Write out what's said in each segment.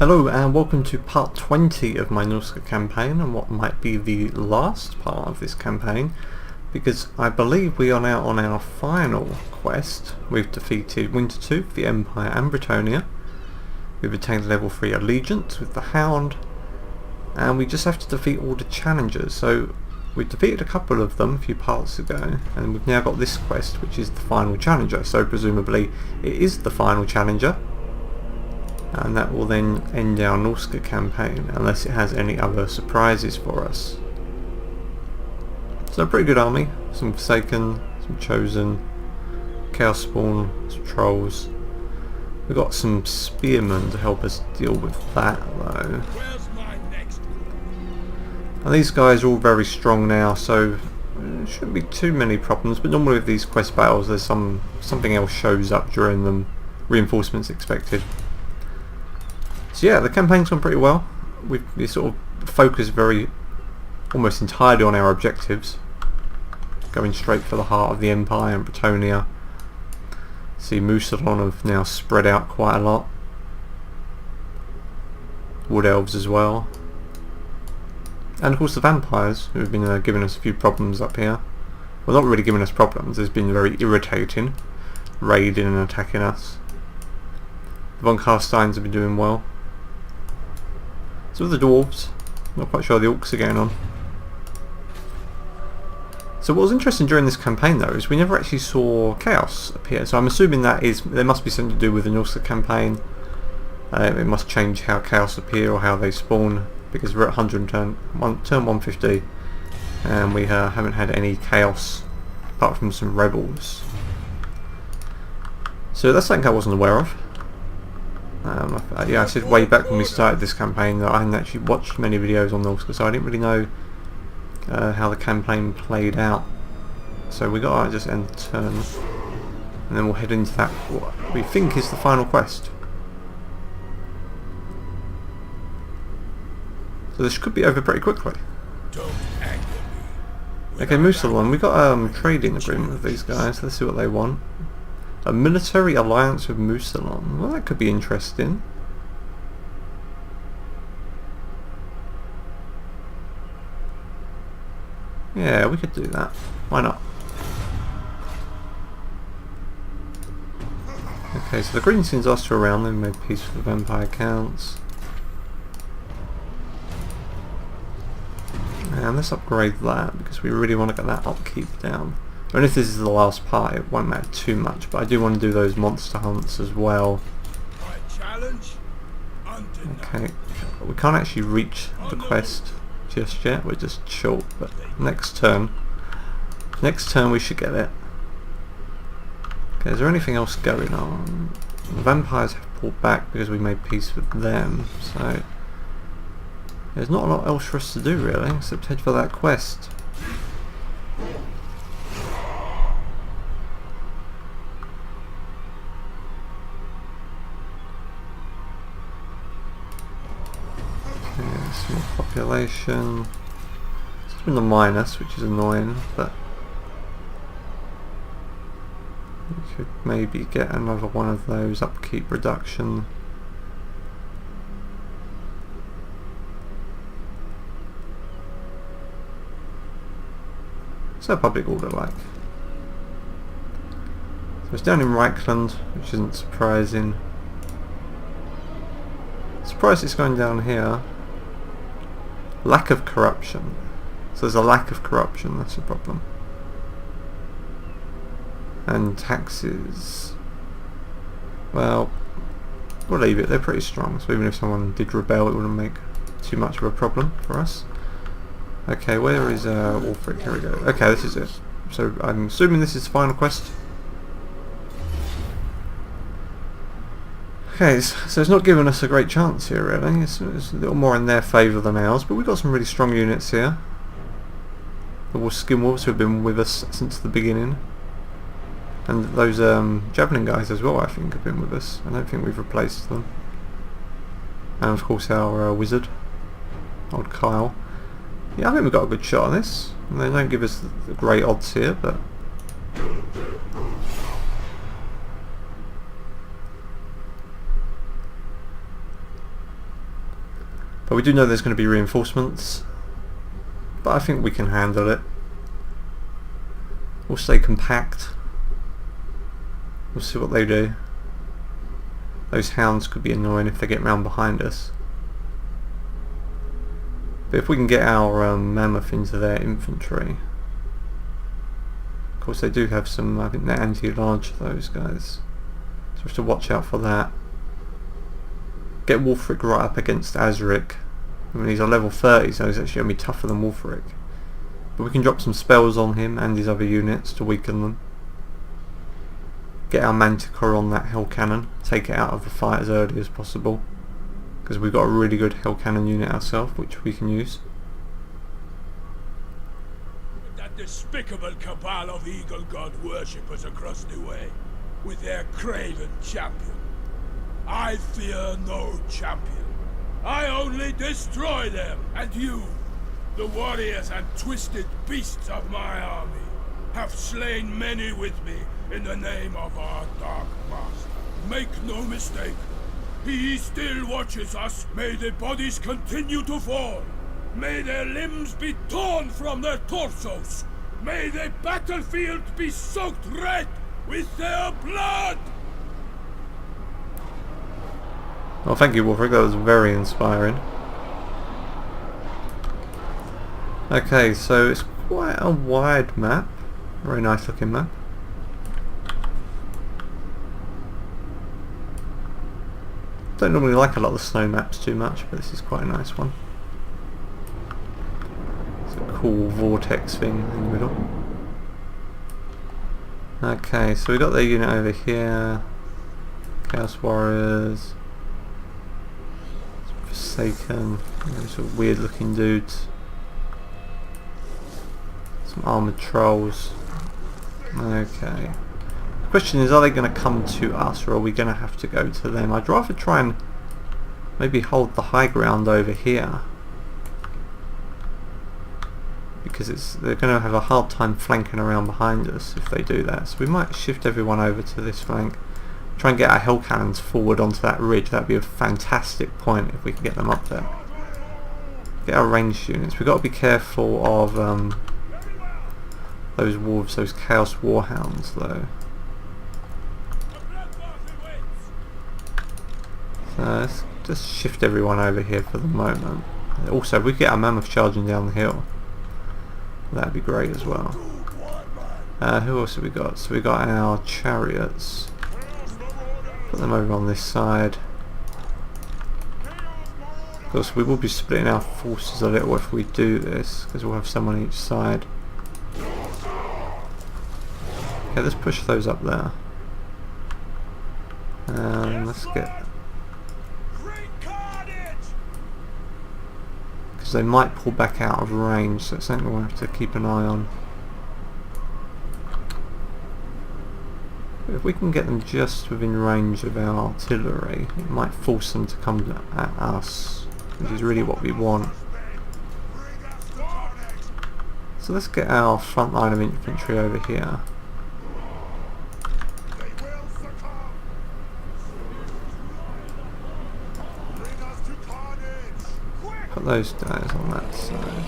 Hello and welcome to part 20 of my Norsca campaign, and what might be the last part of this campaign, because I believe we are now on our final quest. We've defeated Wintertooth, the Empire and Bretonnia. We've attained level 3 allegiance with the Hound, and we just have to defeat all the challengers. So we defeated a couple of them a few parts ago, and we've now got this quest, which is the final challenger. So presumably it is the final challenger, and that will then end our Norsca campaign, unless it has any other surprises for us. So a pretty good army, some Forsaken, some Chosen, Chaos Spawn, some Trolls. We've got some Spearmen to help us deal with that though. And these guys are all very strong now, so there shouldn't be too many problems, but normally with these quest battles there's something else shows up during them, reinforcements expected. So yeah, the campaign's gone pretty well. We sort of focused almost entirely on our objectives, going straight for the heart of the Empire and Bretonnia. See, Mousillon have now spread out quite a lot. Wood Elves as well. And of course the Vampires, who have been giving us a few problems up here. Well, not really giving us problems, it's been very irritating, raiding and attacking us. The Von Carsteins have been doing well. So with the Dwarves, not quite sure how the Orcs are going on. So what was interesting during this campaign though is we never actually saw Chaos appear, so I'm assuming there must be something to do with the Norsca campaign. It must change how Chaos appear or how they spawn, because we're at 100 turn 150 and we haven't had any Chaos apart from some Rebels. So that's something I wasn't aware of. Yeah, I said way back when we started this campaign that I hadn't actually watched many videos on Norsca, so I didn't really know how the campaign played out. So we got to just end the turn, and then we'll head into that what we think is the final quest. So this could be over pretty quickly. Okay, Mousillon, we got a trading agreement with these guys. Let's see what they want. A military alliance with Mousillon. Well, that could be interesting. Yeah, we could do that. Why not? Okay, so the Greensins are still around. They've made peace with the Vampire Counts. And let's upgrade that, because we really want to get that upkeep down. And if this is the last part, it won't matter too much, but I do want to do those monster hunts as well. Okay, we can't actually reach the quest just yet, we're just short, but next turn we should get it. Okay, is there anything else going on? The vampires have pulled back because we made peace with them, so there's not a lot else for us to do really, except head for that quest. Some population. It's in the minus, which is annoying, but we could maybe get another one of those upkeep reduction. What's our public order like? So it's down in Reichland, which isn't surprising. Surprised it's going down here. Lack of corruption. So there's a lack of corruption, that's a problem. And taxes. Well, we'll leave it, they're pretty strong, so even if someone did rebel it wouldn't make too much of a problem for us. Okay, where is Wolfric? Here we go. Okay, this is it. So I'm assuming this is the final quest. Okay, so it's not giving us a great chance here really, it's a little more in their favour than ours, but we've got some really strong units here. The Skinwolves who have been with us since the beginning, and those Javelin guys as well I think have been with us. I don't think we've replaced them. And of course our wizard, old Kyle. Yeah, I think we've got a good shot on this, and they don't give us the great odds here, but But we do know there's going to be reinforcements, but I think we can handle it. We'll stay compact. We'll see what they do. Those hounds could be annoying if they get round behind us. But if we can get our mammoth into their infantry. Of course they do have some, I think they're anti-large, those guys. So we have to watch out for that. Get Wulfric right up against Azric. I mean, he's a level 30, so he's actually going to be tougher than Wulfric. But we can drop some spells on him and his other units to weaken them. Get our Manticore on that Hell Cannon. Take it out of the fight as early as possible. Because we've got a really good Hell Cannon unit ourselves, which we can use. That despicable cabal of Eagle God worshippers across the way, with their craven champion. I fear no champion. I only destroy them, and you, the warriors and twisted beasts of my army, have slain many with me in the name of our Dark Master. Make no mistake, he still watches us. May the bodies continue to fall. May their limbs be torn from their torsos. May the battlefield be soaked red with their blood! Well, thank you, Wulfric, that was very inspiring. Okay, so it's quite a wide map. Very nice looking map. Don't normally like a lot of the snow maps too much, but this is quite a nice one. It's a cool vortex thing in the middle. Okay, so we've got their unit over here. Chaos Warriors. Forsaken. Those are weird looking dudes. Some armoured trolls. Okay. The question is, are they going to come to us, or are we going to have to go to them? I'd rather try and maybe hold the high ground over here, because they're going to have a hard time flanking around behind us if they do that. So we might shift everyone over to this flank. Try and get our hell cannons forward onto that ridge. That'd be a fantastic point if we can get them up there. Get our ranged units. We've got to be careful of those wolves, those chaos warhounds though. So let's just shift everyone over here for the moment. Also, if we get our mammoth charging down the hill, that'd be great as well. Who else have we got? So we got our chariots. Put them over on this side. Of course, we will be splitting our forces a little if we do this, because we'll have some on each side. Okay, let's push those up there. Let's get... because they might pull back out of range, so it's something we'll have to keep an eye on. If we can get them just within range of our artillery, it might force them to come at us, which is really what we want. So let's get our front line of infantry over here. Put those guys on that side.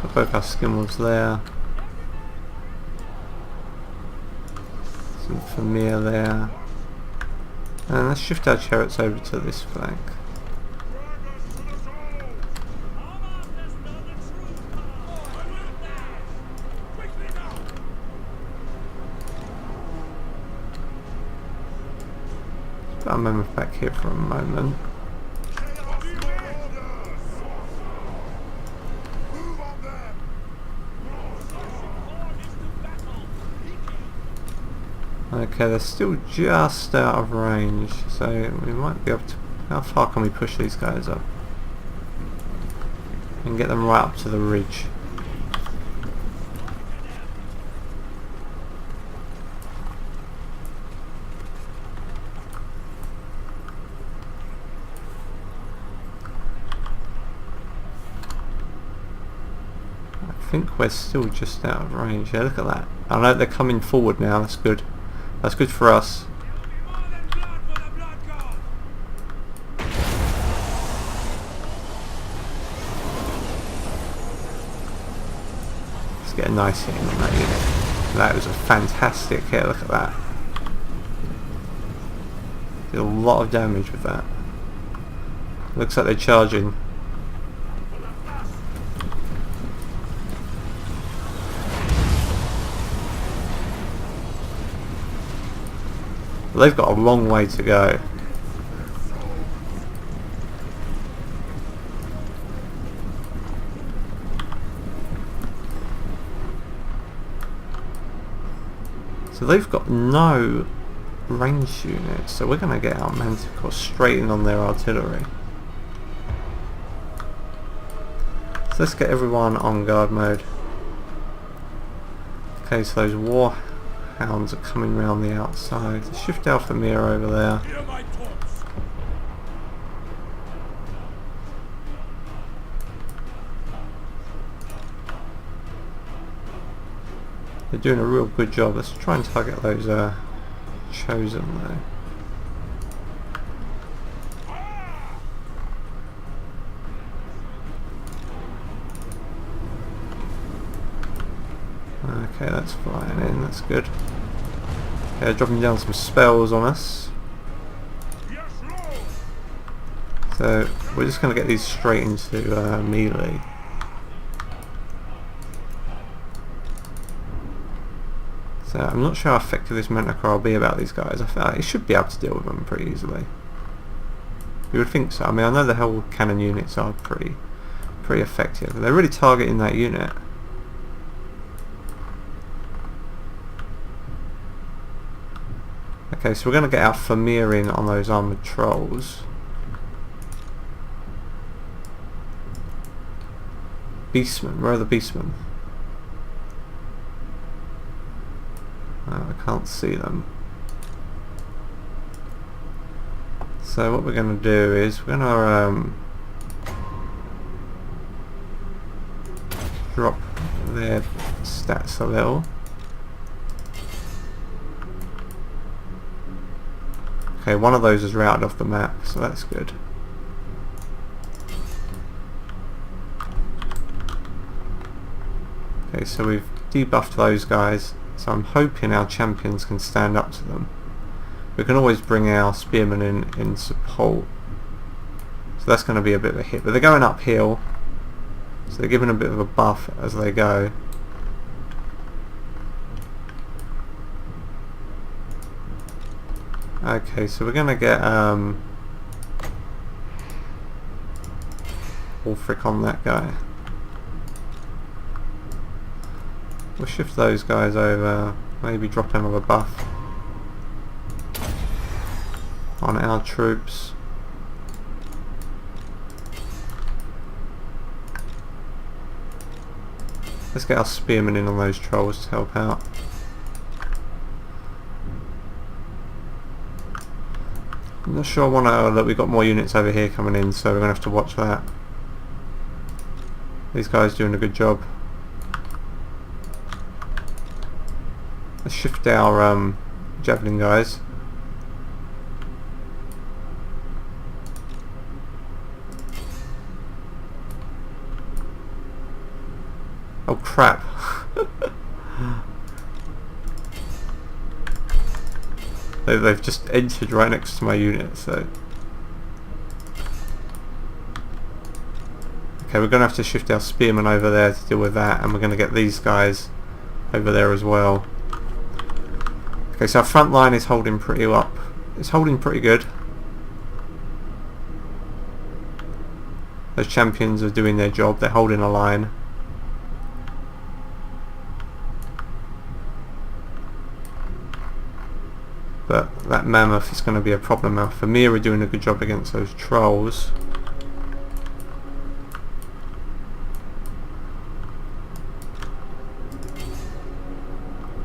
Put both our skimmels there. Some Familiar there. And let's shift our chariots over to this flank. Let's put our mammoth back here for a moment. Okay, they're still just out of range, so we might be able to... how far can we push these guys up? And get them right up to the ridge. I think we're still just out of range. Yeah, look at that. I know they're coming forward now, that's good. That's good for us. Let's get a nice hit in on that unit. That was a fantastic hit, look at that. Did a lot of damage with that. Looks like they're charging. They've got a long way to go. So they've got no range units, so we're going to get our Manticore straight in on their artillery. So let's get everyone on guard mode. Okay, so those Warhounds are coming round the outside. Shift Alpha Mir over there. They're doing a real good job. Let's try and target those Chosen though. Okay, that's flying in, that's good. Okay, dropping down some spells on us. So we're just going to get these straight into melee. So I'm not sure how effective this Manticore will be about these guys. I feel like it should be able to deal with them pretty easily. You would think so. I mean, I know the hell cannon units are pretty effective. They're really targeting that unit. Okay, so we're going to get our Famir in on those armoured trolls. Beastmen, where are the Beastmen? I can't see them. So what we're going to do is we're going to drop their stats a little. Okay, one of those is routed off the map, so that's good. Okay, so we've debuffed those guys. So I'm hoping our champions can stand up to them. We can always bring our spearmen in support. So that's going to be a bit of a hit. But they're going uphill, so they're giving a bit of a buff as they go. Okay, so we're going to get Ulfric on that guy. We'll shift those guys over, maybe drop another buff on our troops. Let's get our spearmen in on those trolls to help out. I'm not sure I want to look, we've got more units over here coming in, so we're going to have to watch that. These guys are doing a good job. Let's shift our javelin guys. Oh crap. They've just entered right next to my unit, so... Okay, we're going to have to shift our spearmen over there to deal with that, and we're going to get these guys over there as well. Okay, so our front line is holding pretty up. It's holding pretty good. Those champions are doing their job. They're holding a line. But that mammoth is going to be a problem now. Famir are doing a good job against those trolls.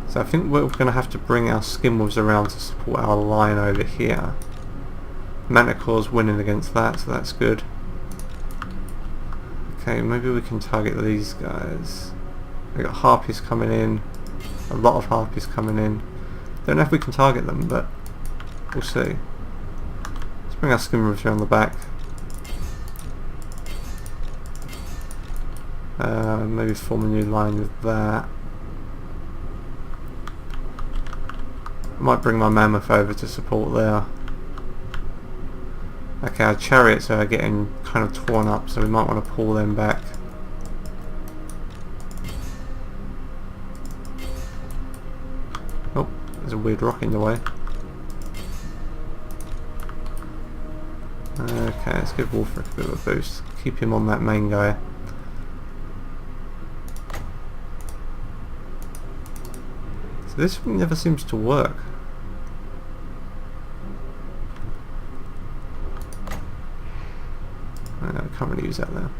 So I think we're going to have to bring our skinwolves around to support our line over here. Manticore's winning against that, so that's good. Okay, maybe we can target these guys. They got harpies coming in. A lot of harpies coming in. Don't know if we can target them, but we'll see. Let's bring our skinwolves around the back. Maybe form a new line with that. Might bring my mammoth over to support there. Okay, our chariots are getting kind of torn up, so we might want to pull them back. Oh, there's a weird rock in the way. Okay, let's give Wolfric a bit of a boost. Keep him on that main guy. So this thing never seems to work. I can't really use that there.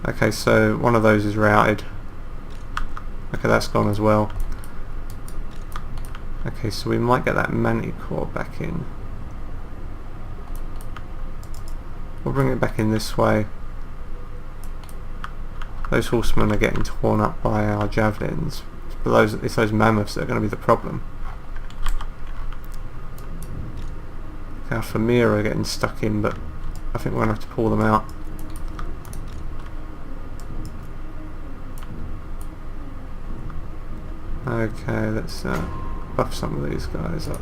Okay, so one of those is routed. Okay, that's gone as well. Okay, so we might get that Manticore back in. We'll bring it back in this way. Those horsemen are getting torn up by our javelins, but it's those mammoths that are going to be the problem. Our Famir are getting stuck in, but I think we're going to have to pull them out. Okay, let's buff some of these guys up.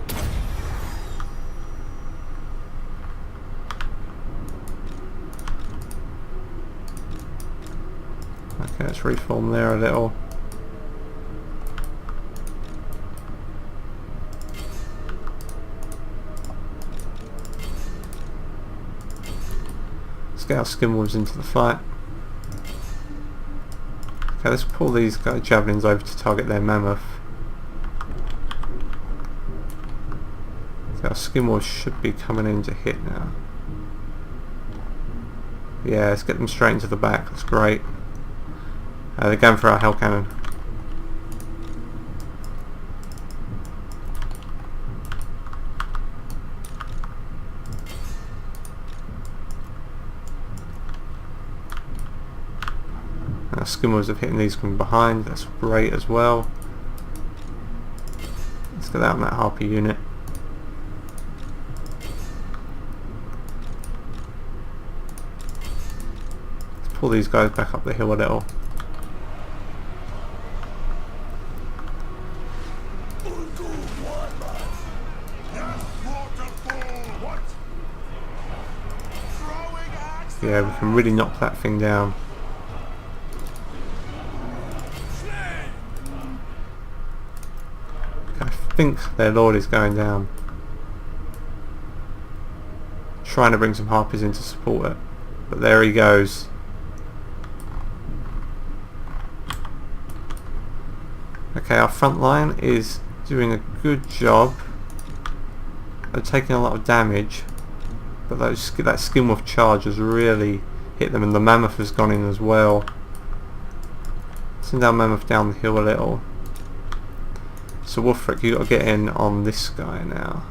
Okay, let's reform there a little. Let's get our skinwolves into the fight. Okay, let's pull these javelins over to target their mammoth. So our skinwolves should be coming in to hit now. Yeah, let's get them straight into the back. That's great. They're going for our hell cannon. Our skimmers have hitting these from behind. That's great as well. Let's get that on that harpy unit. Let's pull these guys back up the hill a little. Yeah, we can really knock that thing down. I think their lord is going down. Trying to bring some harpies in to support it, but there he goes. Okay, our front line is doing a good job. They're taking a lot of damage, but that skinwolf charge has really hit them, and the mammoth has gone in as well. Send our mammoth down the hill a little. So Wolfric, you got to get in on this guy now.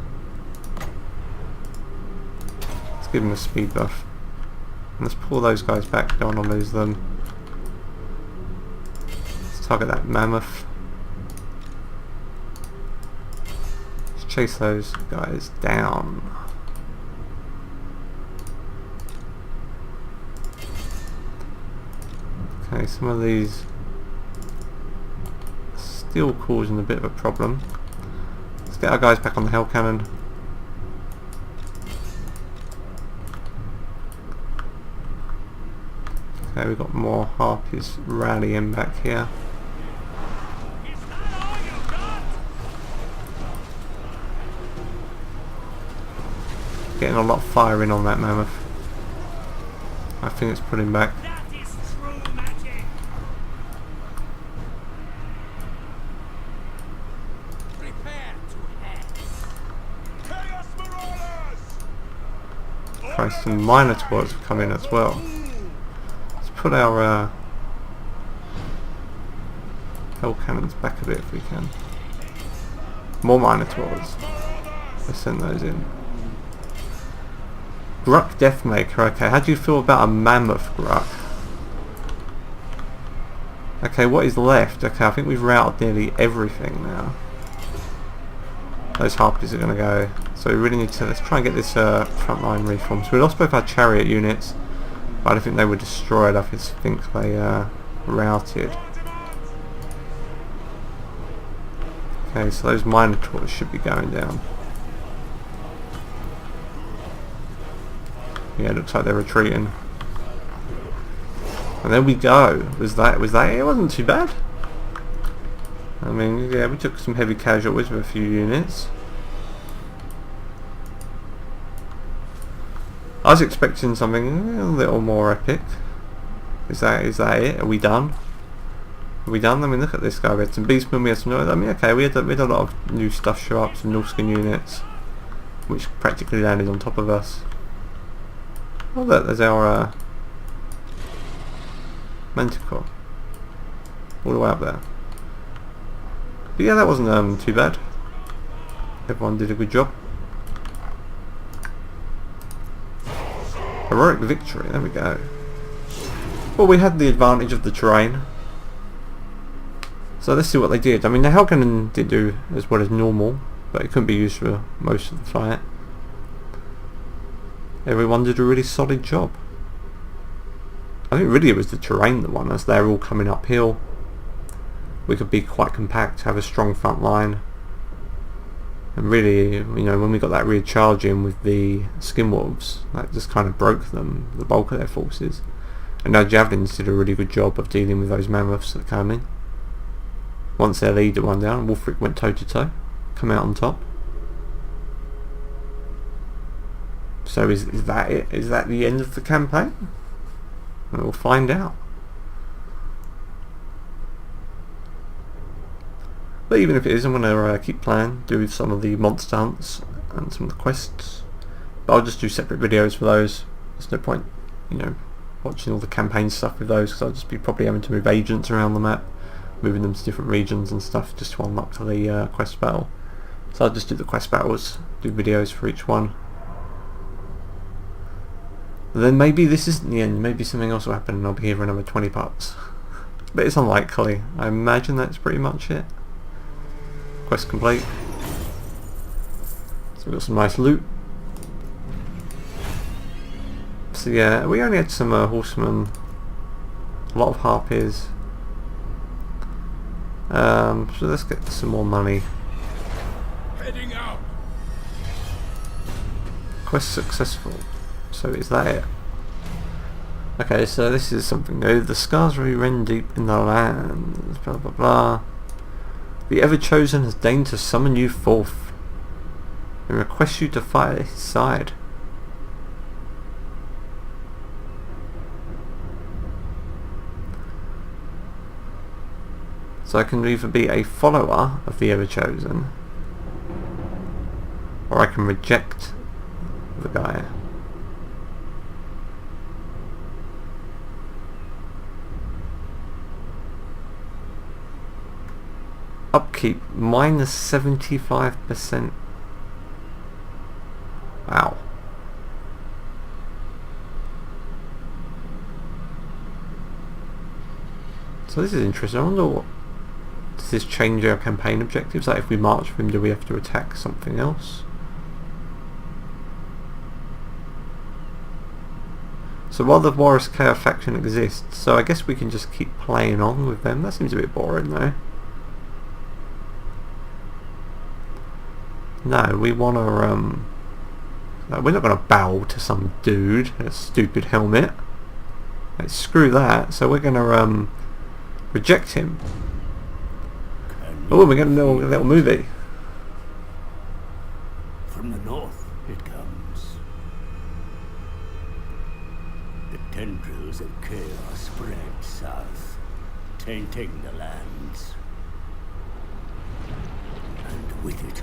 Let's give him a speed buff. And let's pull those guys back, don't want to lose them. Let's target that mammoth. Let's chase those guys down. Okay, some of these still causing a bit of a problem. Let's get our guys back on the hell cannon. Okay, we've got more harpies rallying back here. Getting a lot of firing on that mammoth. I think it's pulling back. Christ, some Minotaurs have come in as well. Let's put our hell cannons back a bit if we can. More Minotaurs. Let's send those in. Gruck Deathmaker, okay, how do you feel about a mammoth Gruck? Okay, what is left? Okay, I think we've routed nearly everything now. Those harpies are going to go. So we really need to, let's try and get this front line reformed. So we lost both our chariot units, but I don't think they were destroyed. I just think they routed. Okay, so those Minotaurs should be going down. Yeah, it looks like they're retreating. And there we go. Was that it? It wasn't too bad. I mean, yeah, we took some heavy casualties with a few units. I was expecting something a little more epic. Is that it? Are we done? Are we done? I mean, look at this guy. We had some beastmen, we had some... I mean, okay, we had a lot of new stuff show up, some Norsca units, which practically landed on top of us. Oh look, there's our Manticore. All the way up there. But yeah, that wasn't too bad. Everyone did a good job. Heroic victory, there we go. Well, we had the advantage of the terrain. So let's see what they did. I mean, the Hellcannon did do as well as normal, but it couldn't be used for most of the fight. Everyone did a really solid job. I think really it was the terrain that won us. They're all coming uphill. We could be quite compact, have a strong front line. And really, you know, when we got that rear charge in with the Skinwolves, that just kind of broke them, the bulk of their forces. And our Javelins did a really good job of dealing with those Mammoths that came in. Once their leader went down, Wolfric went toe to toe, come out on top. So is that it? Is that the end of the campaign? We'll find out. But even if it is, I'm going to keep playing, do some of the monster hunts and some of the quests. But I'll just do separate videos for those. There's no point, you know, watching all the campaign stuff with those, because I'll just be probably having to move agents around the map, moving them to different regions and stuff just to unlock the quest battle. So I'll just do the quest battles, do videos for each one. And then maybe this isn't the end, maybe something else will happen and I'll be here for another 20 parts. But it's unlikely. I imagine that's pretty much it. Quest complete. So we've got some nice loot. So yeah, we only had some horsemen, a lot of harpies. So let's get some more money. Heading out. Quest successful. So is that it? Okay, so this is something new. The scars run deep in the land. Blah blah blah. The Ever-Chosen has deigned to summon you forth and requests you to fight at his side. So I can either be a follower of the Ever-Chosen, or I can reject the guy. Upkeep minus 75%. Wow. So this is interesting. I wonder what does this change our campaign objectives? Like if we march for him, do we have to attack something else? So while the Warhammer faction exists, so I guess we can just keep playing on with them. That seems a bit boring though. No, we want to, we're not going to bow to some dude in a stupid helmet. Let's screw that. So we're going to, reject him. Oh, we're going to do a little movie. From the north it comes. The tendrils of chaos spread south, tainting the lands. And with it,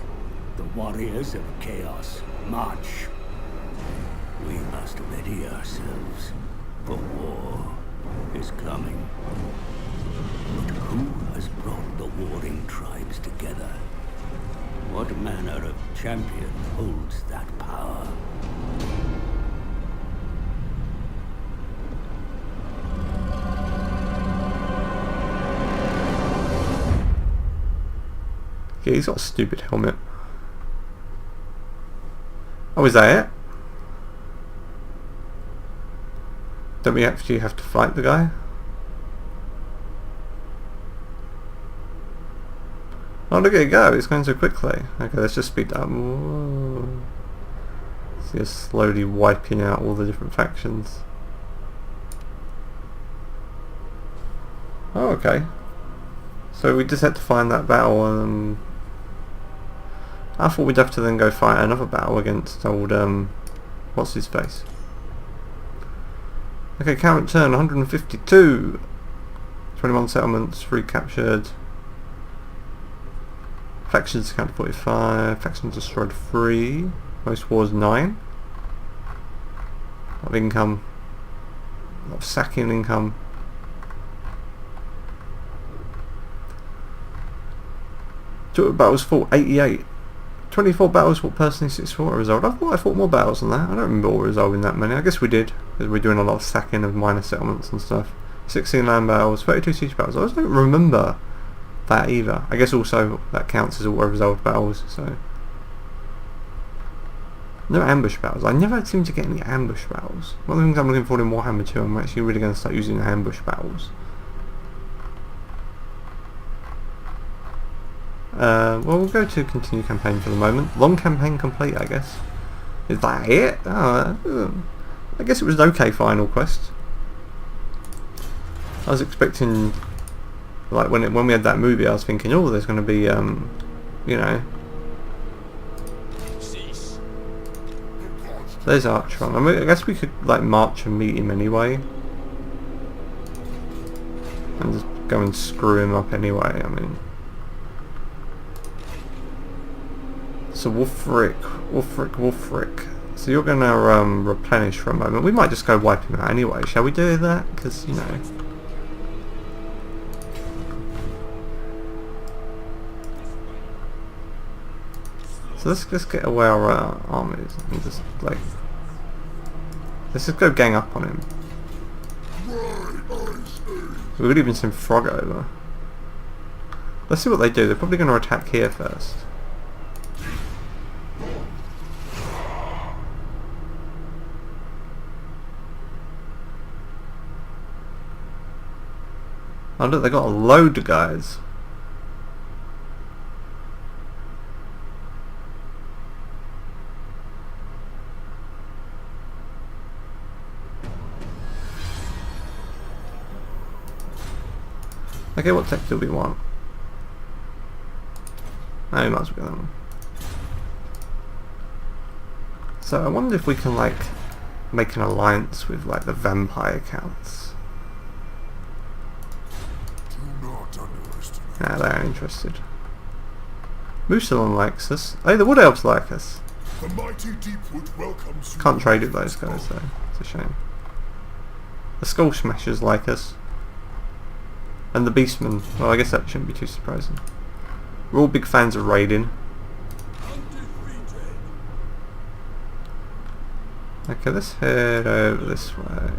the warriors of chaos march. We must ready ourselves, for war is coming. But who has brought the warring tribes together? What manner of champion holds that power? Yeah, he's got a stupid helmet. Oh, is that it? Don't we actually have to fight the guy? Oh, look at it go, it's going so quickly. Okay, let's just speed that up. Whoa. See us slowly wiping out all the different factions. Oh, okay. So we just had to find that battle, and I thought we'd have to then go fight another battle against old, what's his face? Okay, current turn 152. 21 settlements, 3 captured. Factions account 45. Factions destroyed 3. Most wars 9. A lot of income. A lot of sacking income. Total battles fought 88. 24 battles fought personally, 64 resolved. I thought I fought more battles than that. I don't remember resolving that many. I guess we did, because we're doing a lot of sacking of minor settlements and stuff. 16 land battles, 32 siege battles. I just don't remember that either. I guess also that counts as all resolved battles, so. No ambush battles. I never seem to get any ambush battles. One of the things I'm looking forward in Warhammer 2, I'm actually really going to start using ambush battles. Well, we'll go to continue campaign for the moment. Long campaign complete, I guess. Is that it? Oh, I guess it was an okay final quest. I was expecting, like when we had that movie, I was thinking, oh, there's going to be, you know, there's Archon. I mean, I guess we could like march and meet him anyway, and just go and screw him up anyway. I mean. So Wolfric. So you're going to replenish for a moment. We might just go wipe him out anyway. Shall we do that? Because, you know. So let's just get away our armies and just like. Let's just go gang up on him. We could even send Frog over. Let's see what they do. They're probably going to attack here first. Oh look, they got a load of guys. Okay, what tech do we want? No, we might as well get that one. So I wonder if we can like make an alliance with like the vampire counts. Nah, they aren't interested. Musalon likes us. Oh, the Wood Elves like us. The mighty Deepwood welcomes you. Can't trade with those guys though. It's a shame. The Skull Smashers like us. And the Beastmen. Well, I guess that shouldn't be too surprising. We're all big fans of raiding. Okay, let's head over this way.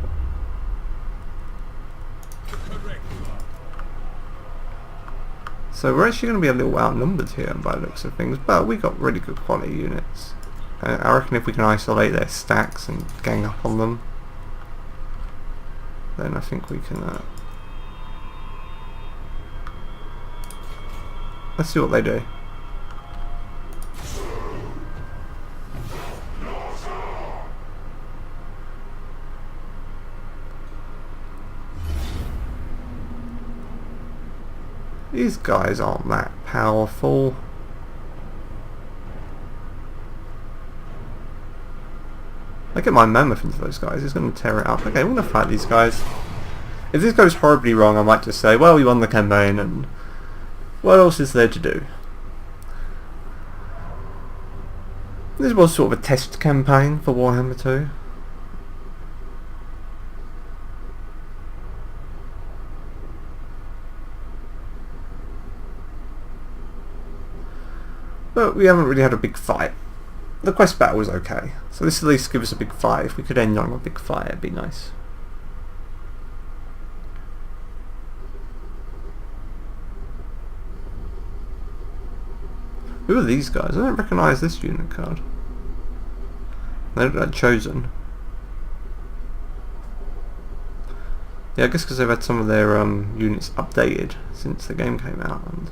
So we're actually going to be a little outnumbered here by the looks of things, but we got really good quality units. I reckon if we can isolate their stacks and gang up on them, then I think we can. Let's see what they do. These guys aren't that powerful. I get my mammoth into those guys, he's going to tear it up. Okay, I'm going to fight these guys. If this goes horribly wrong, I might just say, well, we won the campaign, and what else is there to do? This was sort of a test campaign for Warhammer 2. But we haven't really had a big fight. The quest battle was okay, so this at least gives us a big fight. If we could end on a big fight, it'd be nice. Who are these guys? I don't recognise this unit card. They look like Chosen. Yeah, I guess because they've had some of their units updated since the game came out. And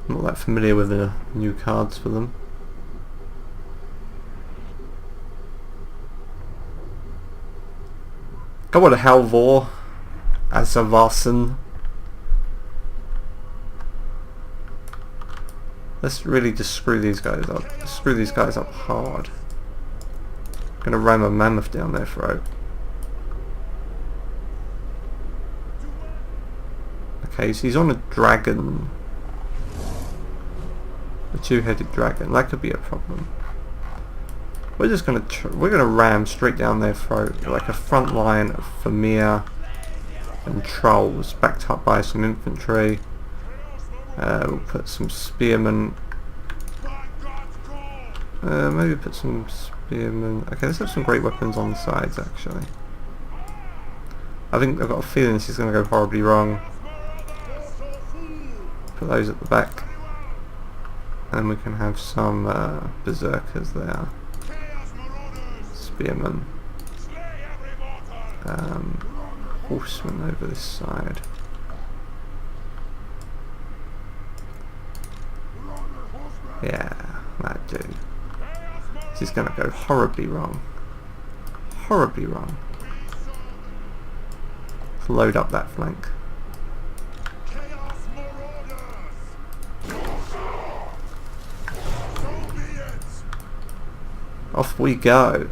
I'm not that familiar with the new cards for them. Go on, Halvor as a Varson. Let's really just screw these guys up. Screw these guys up hard. Gonna ram a mammoth down their throat. Okay, so he's on a dragon. A two-headed dragon. That could be a problem. We're just gonna ram straight down their throat like a front line of Famir and trolls, backed up by some infantry. We'll put some spearmen. Maybe put some spearmen. Okay, let's have some great weapons on the sides actually. I think I've got a feeling this is going to go horribly wrong. Put those at the back. And we can have some berserkers there. Spearmen. Horsemen over this side. Yeah, that'd do. This is going to go horribly wrong. Horribly wrong. Let's load up that flank. Off we go.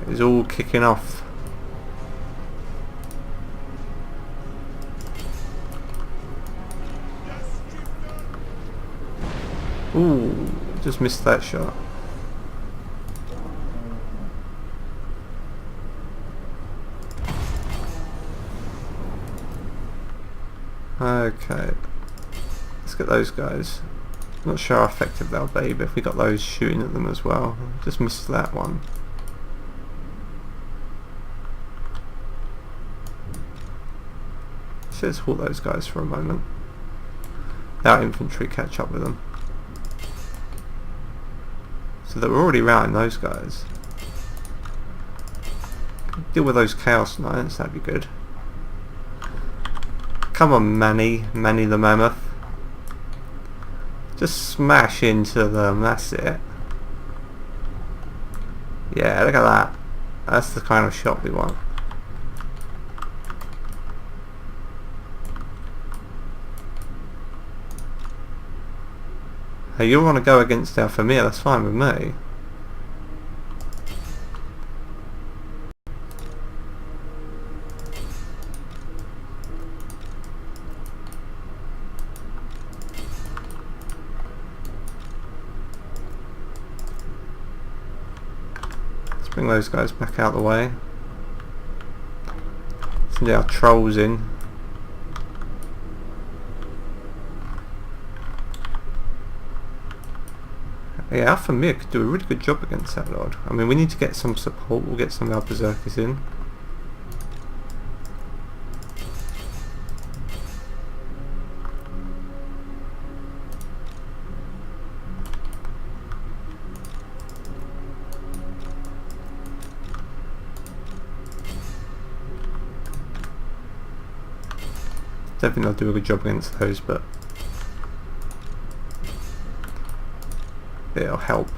It's all kicking off. Ooh, just missed that shot. Okay, let's get those guys. Not sure how effective they'll be, but if we got those shooting at them as well. Just missed that one. So let's halt those guys for a moment. Our infantry catch up with them. So that we're already routing those guys. Deal with those Chaos Knights, that'd be good. Come on, Manny the Mammoth. Just smash into them, that's it. Yeah, look at that. That's the kind of shot we want. Hey, you want to go against our Famir, that's fine with me. Bring those guys back out of the way. Send our trolls in. Yeah, our Famir could do a really good job against that lord. I mean, we need to get some support. We'll get some of our berserkers in. Definitely not do a good job against those, but it'll help.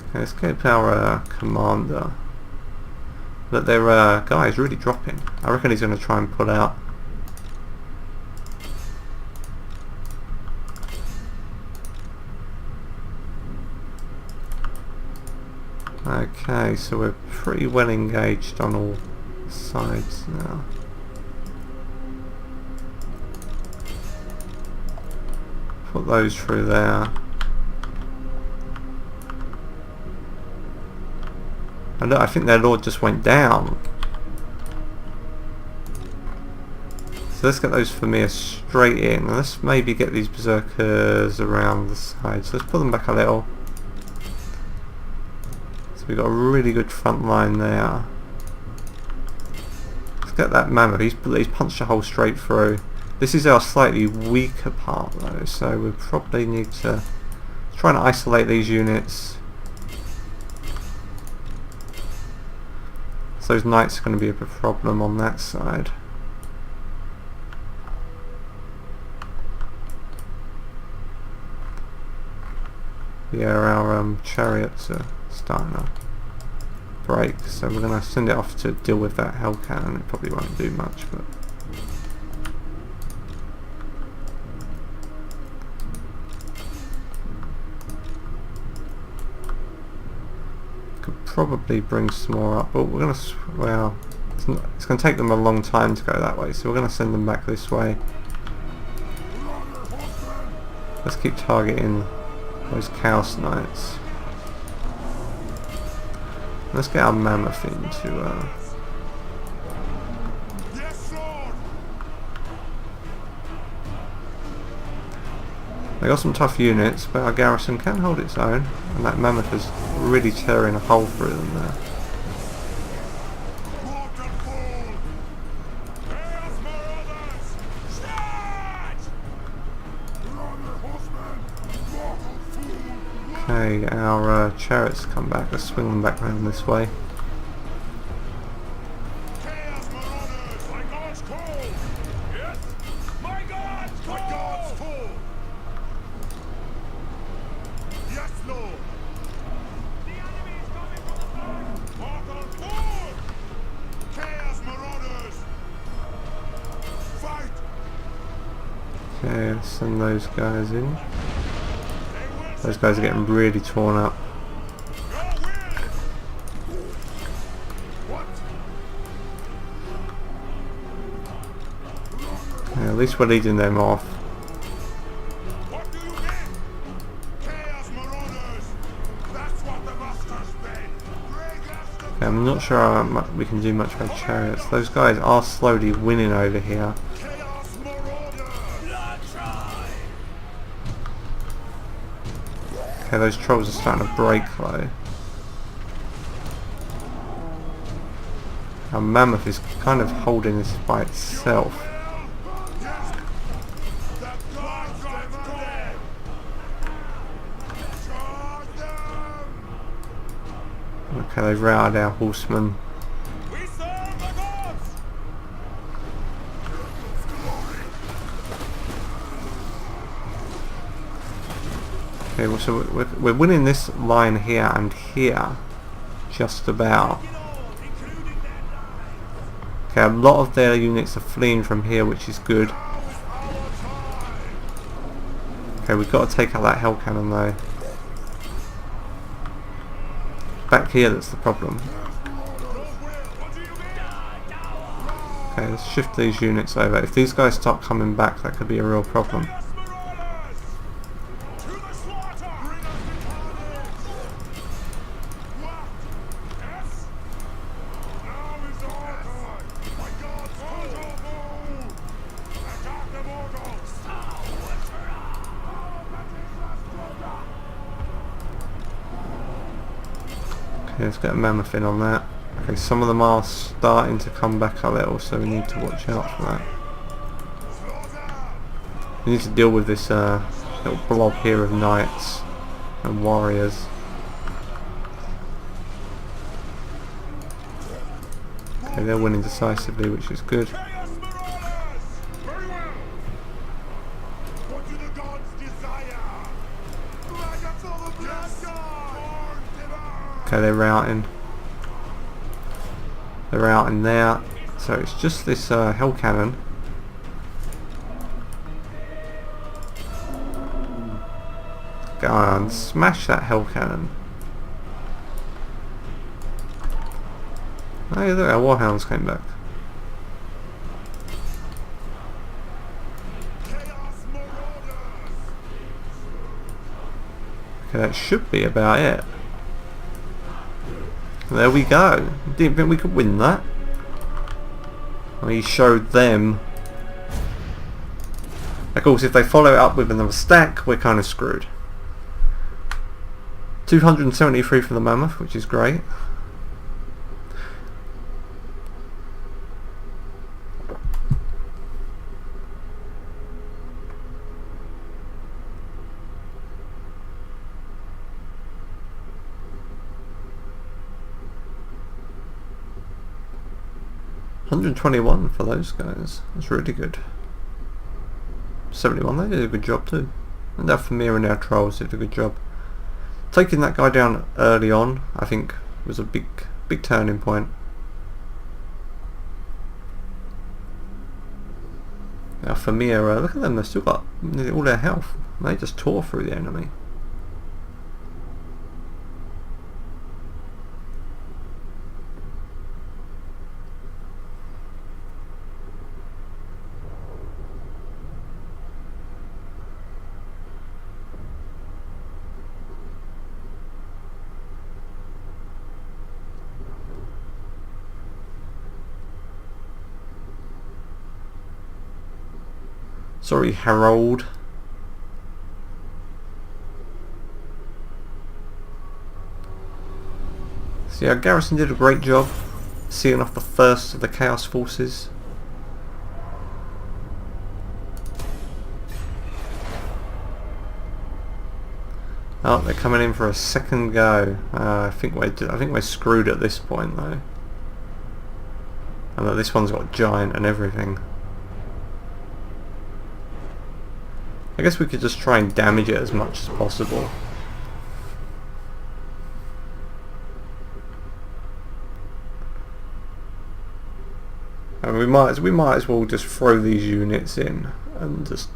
Okay, let's get our commander. But their guy is really dropping. I reckon he's going to try and pull out. Okay, so we're pretty well engaged on all sides now. Put those through there. And I think their lord just went down. So let's get those Famir straight in. And let's maybe get these berserkers around the sides. So let's put them back a little. So we've got a really good front line there. Get that mammoth, he's punched a hole straight through. This is our slightly weaker part though, so we probably need to try and isolate these units. So those knights are going to be a problem on that side. Yeah, our chariots are starting to break, so we're going to send it off to deal with that hell cannon. It probably won't do much, but could probably bring some more up. But we're going to, well, it's going to take them a long time to go that way, so we're going to send them back this way. Let's keep targeting those Chaos Knights. Let's get our Mammoth into they got some tough units, but our garrison can hold its own, and that Mammoth is really tearing a hole through them there. Okay, our chariots come back. Let's swing them back around this way. Okay, let's send those guys in. Those guys are getting really torn up. Yeah, at least we're leading them off. Okay, I'm not sure how much we can do much with our chariots. Those guys are slowly winning over here. Okay, those trolls are starting to break though. Our Mammoth is kind of holding this by itself. Okay, they've routed our horsemen. Okay, well, so we're winning this line here and here, just about. Okay, a lot of their units are fleeing from here, which is good. Okay, we've got to take out that hell cannon though. Back here, that's the problem. Okay, let's shift these units over. If these guys start coming back, that could be a real problem. Okay, let's get a Mammoth in on that. Okay, some of them are starting to come back a little, so we need to watch out for that. We need to deal with this little blob here of knights and warriors. Okay, they're winning decisively, which is good. Okay, they're routing. They're routing there. So it's just this hell cannon. Go on, smash that hell cannon. Oh, look, our Warhounds came back. Okay, that should be about it. There we go. Didn't think we could win that. We showed them. Of course, if they follow it up with another stack, we're kind of screwed. 273 for the Mammoth, which is great. 121 for those guys. That's really good. 71, they did a good job too. And our Famir and our trolls did a good job. Taking that guy down early on, I think, was a big turning point. Now Famir, look at them, they've still got nearly all their health. They just tore through the enemy. Sorry, Harold. So yeah, Garrison did a great job seeing off the first of the Chaos Forces. Oh, they're coming in for a second go. I think we're screwed at this point though. And this one's got giant and everything. I guess we could just try and damage it as much as possible. And we might as well just throw these units in and just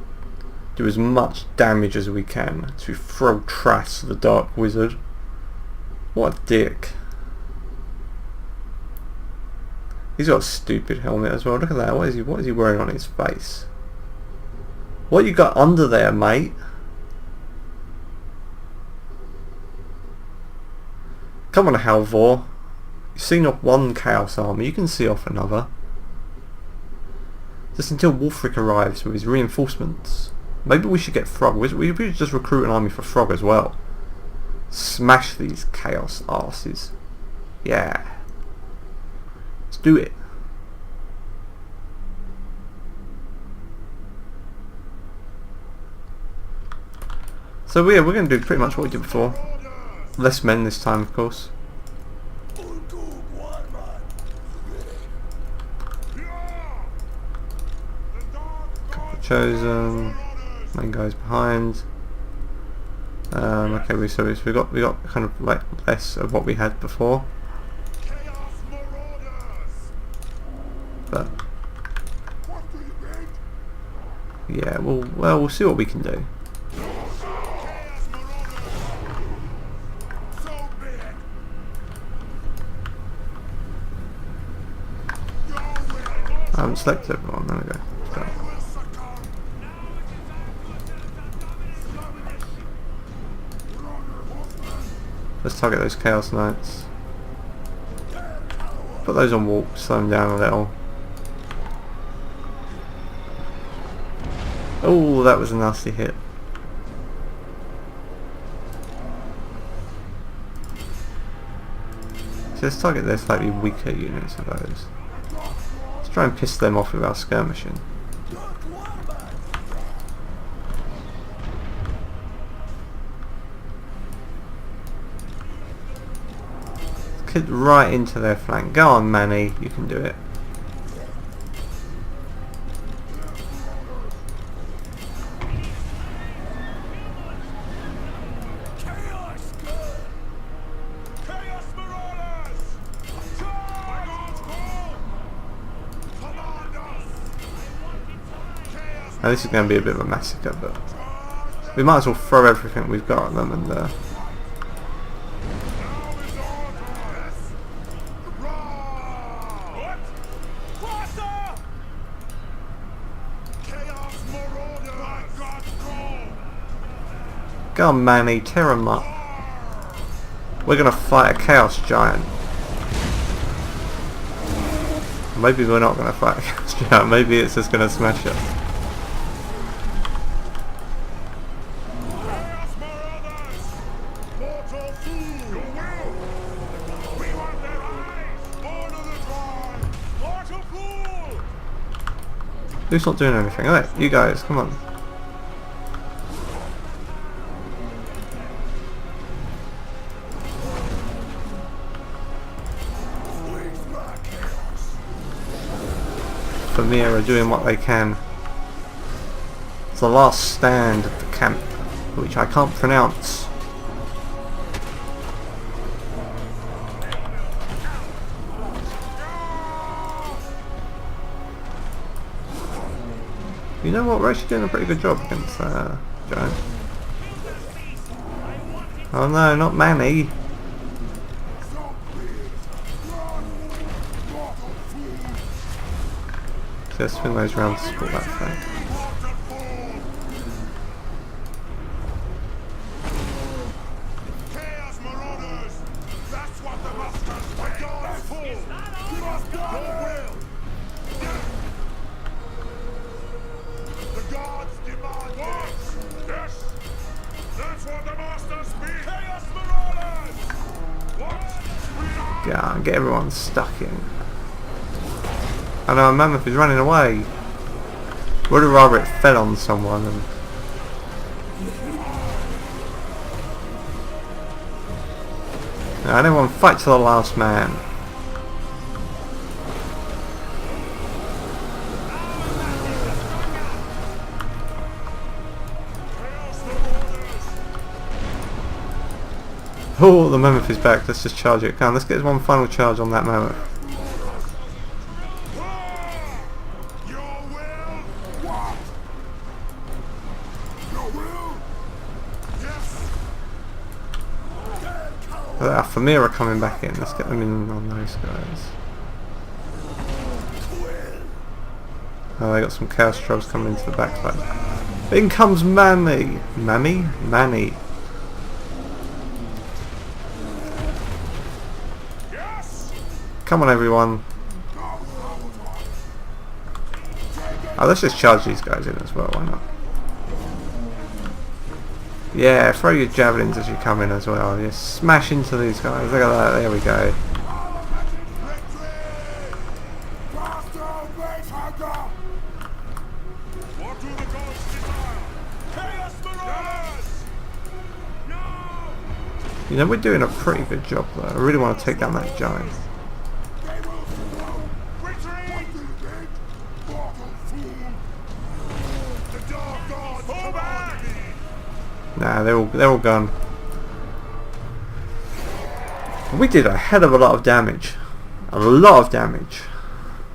do as much damage as we can to throw Trass, the Dark Wizard. What a dick. He's got a stupid helmet as well. Look at that. What is he wearing on his face? What you got under there, mate? Come on, Halvor. You've seen off one Chaos army, you can see off another. Just until Wolfric arrives with his reinforcements. Maybe we should get Frog. We should just recruit an army for Frog as well. Smash these Chaos arses. Yeah. Let's do it. So yeah, we're going to do pretty much what we did before. Less men this time, of course. Couple of chosen. Main guys behind. Okay, so we got kind of like less of what we had before. But yeah, we'll see what we can do. I haven't selected everyone. There we go. Let's go. Let's target those Chaos Knights. Put those on walk, slow them down a little. Oh, that was a nasty hit. So let's target their slightly weaker units of those. Let's try and piss them off with our skirmishing. Let's get right into their flank. Go on, Manny, you can do it. Now this is going to be a bit of a massacre, but we might as well throw everything we've got at them and go on, Manny, tear them up. We're going to fight a Chaos Giant. Maybe we're not going to fight a Chaos Giant, maybe it's just going to smash us. Who's not doing anything? Alright, you guys, come on. Famir are doing what they can. It's the last stand of the camp, which I can't pronounce. You know what, we're actually doing a pretty good job against giant. Oh no, not Manny. So let's swing those round to support that flank. Yeah, get everyone stuck in. I know a mammoth is running away. Would have rather it fell on someone and and everyone fight to the last man. Oh, the mammoth is back. Let's just charge it. Come on, let's get one final charge on that mammoth. Our Famir are coming back in. Let's get them in on those guys. Oh, they got some chaos trolls coming into the backline. In comes Manny. Manny. Come on, everyone. Oh, let's just charge these guys in as well. Why not? Yeah, throw your javelins as you come in as well. Just smash into these guys. Look at that. There we go. You know, we're doing a pretty good job though. I really want to take down that giant. Nah, they're all gone. We did a hell of a lot of damage. A lot of damage.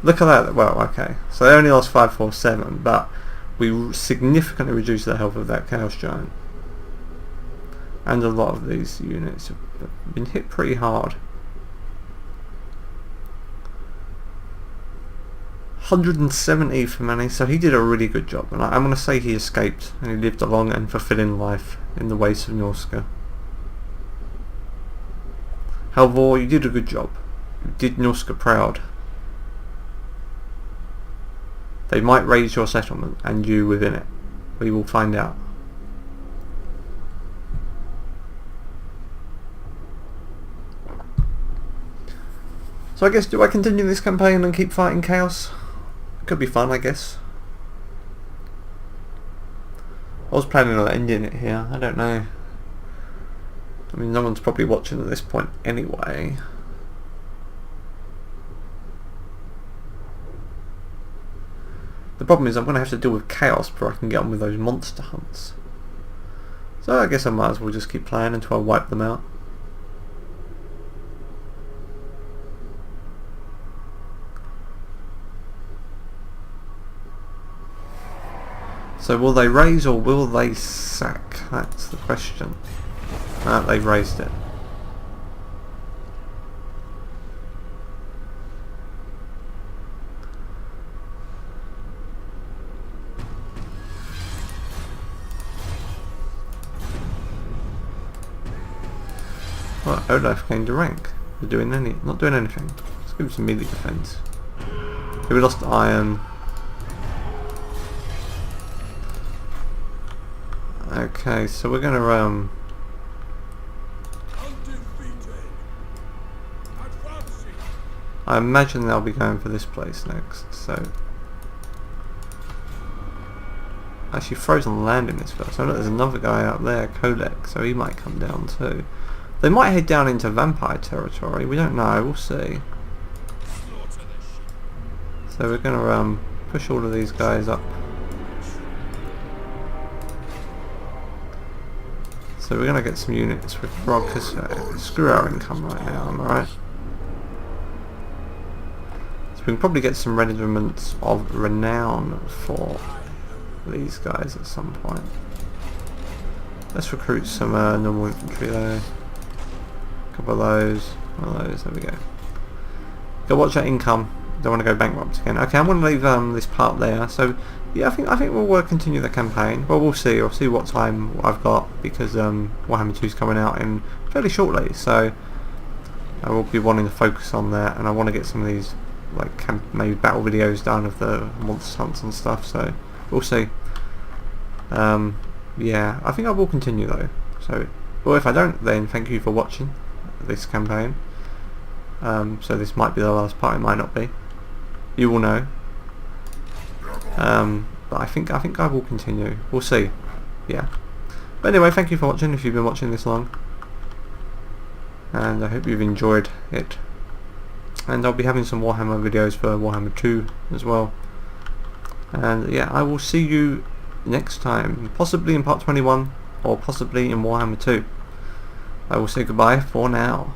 Look at that. Well, okay. So they only lost 547, but we significantly reduced the health of that Chaos Giant. And a lot of these units have been hit pretty hard. 170 for Manny, so he did a really good job, and I'm going to say he escaped and he lived a long and fulfilling life in the wastes of Norsca. Halvor, you did a good job. You did Norsca proud. They might raise your settlement and you within it. We will find out. So I guess, do I continue this campaign and keep fighting chaos? Could be fun, I guess. I was planning on ending it here. I don't know. I mean, no one's probably watching at this point anyway. The problem is I'm going to have to deal with chaos before I can get on with those monster hunts. So I guess I might as well just keep playing until I wipe them out. So will they raise or will they sack? That's the question. They've raised it. Well, Olaf gained a rank. Not doing anything. Let's give him some melee defense. We lost iron. Okay, so we're gonna I imagine they'll be going for this place next, so actually frozen landing is first. I know there's another guy up there, Kolek, so he might come down too. They might head down into vampire territory, we don't know, we'll see. So we're gonna push all of these guys up. So we're going to get some units with Frog, because screw our income right now, am I right? So we can probably get some regiments of renown for these guys at some point. Let's recruit some normal infantry though. A couple of those, one of those, there we go. Go watch that income. Don't want to go bankrupt again. Okay, I'm going to leave this part there. So yeah, I think we'll continue the campaign. Well, we'll see. I'll see what time I've got, because Warhammer 2 is coming out in fairly shortly. So I will be wanting to focus on that, and I want to get some of these like maybe battle videos done of the monster hunts and stuff. So we'll see. Yeah, I think I will continue though. So, well, if I don't, then thank you for watching this campaign. So this might be the last part. It might not be. You will know. But I think I will continue. We'll see. Yeah. But anyway, thank you for watching if you've been watching this long. And I hope you've enjoyed it. And I'll be having some Warhammer videos for Warhammer 2 as well. And yeah, I will see you next time. Possibly in part 21 or possibly in Warhammer 2. I will say goodbye for now.